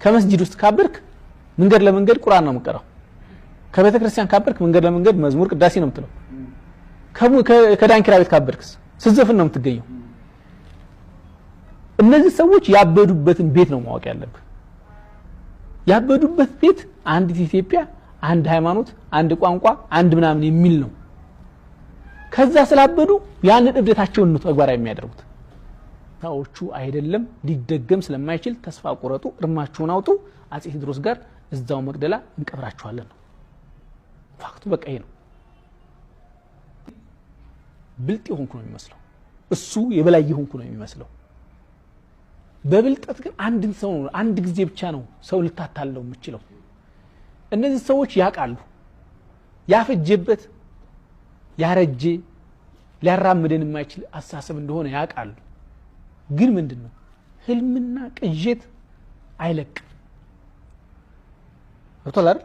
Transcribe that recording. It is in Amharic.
ከመስጂድ ውስጥ ካበርክ መንገድ ለመንገድ ቁርአን ነው የምትቀራው ከቤተ ክርስቲያን ካበርክ መንገድ ለመንገድ መዝሙር ቅዳሴ ነው የምትለው ከዳንኪራ ቤት ካበርክስ ስትዘፍን ነው የምትገኘው እነዚህ ሰዎች ያበዱበትን ቤት ነው ማወቅ ያለብህ ያበዱበት ቤት አንድ ኢትዮጵያ አንድ ሃይማኖት አንድ ቋንቋ አንድ ምናምን የሚል ነው ከዛ ስላበዱ ያን እብደታቸውን ነው ተግባራዊ የሚያደርጉት ታዎቹ አይደለም ሊደገም ስለማይችል ተስፋ ቆረጡ እርማቸውን አውጡ አጼ ቴዎድሮስ ጋር እዛው መቅደላ እንቀብራቸዋለን ነው ፋክቱ በቃ ይሄ ነው ብልጥ ይሆንኩ ነው የሚመስለው እሱ የበላይ ይሆንኩ ነው የሚመስለው በብልጠት ግን አንድን ሰው አንድ ጊዜ ብቻ ነው ሰው ልታታለው የምችለው እነዚህ ሰዎች ያቃሉ ያፈጀበት ያረጀ ሊያራምደን የማይችል አሳሰብ እንደሆነ ያቃሉ ግን ምንድነው ህልምና ቅዠት አይለቅ ወጥቷል አይደል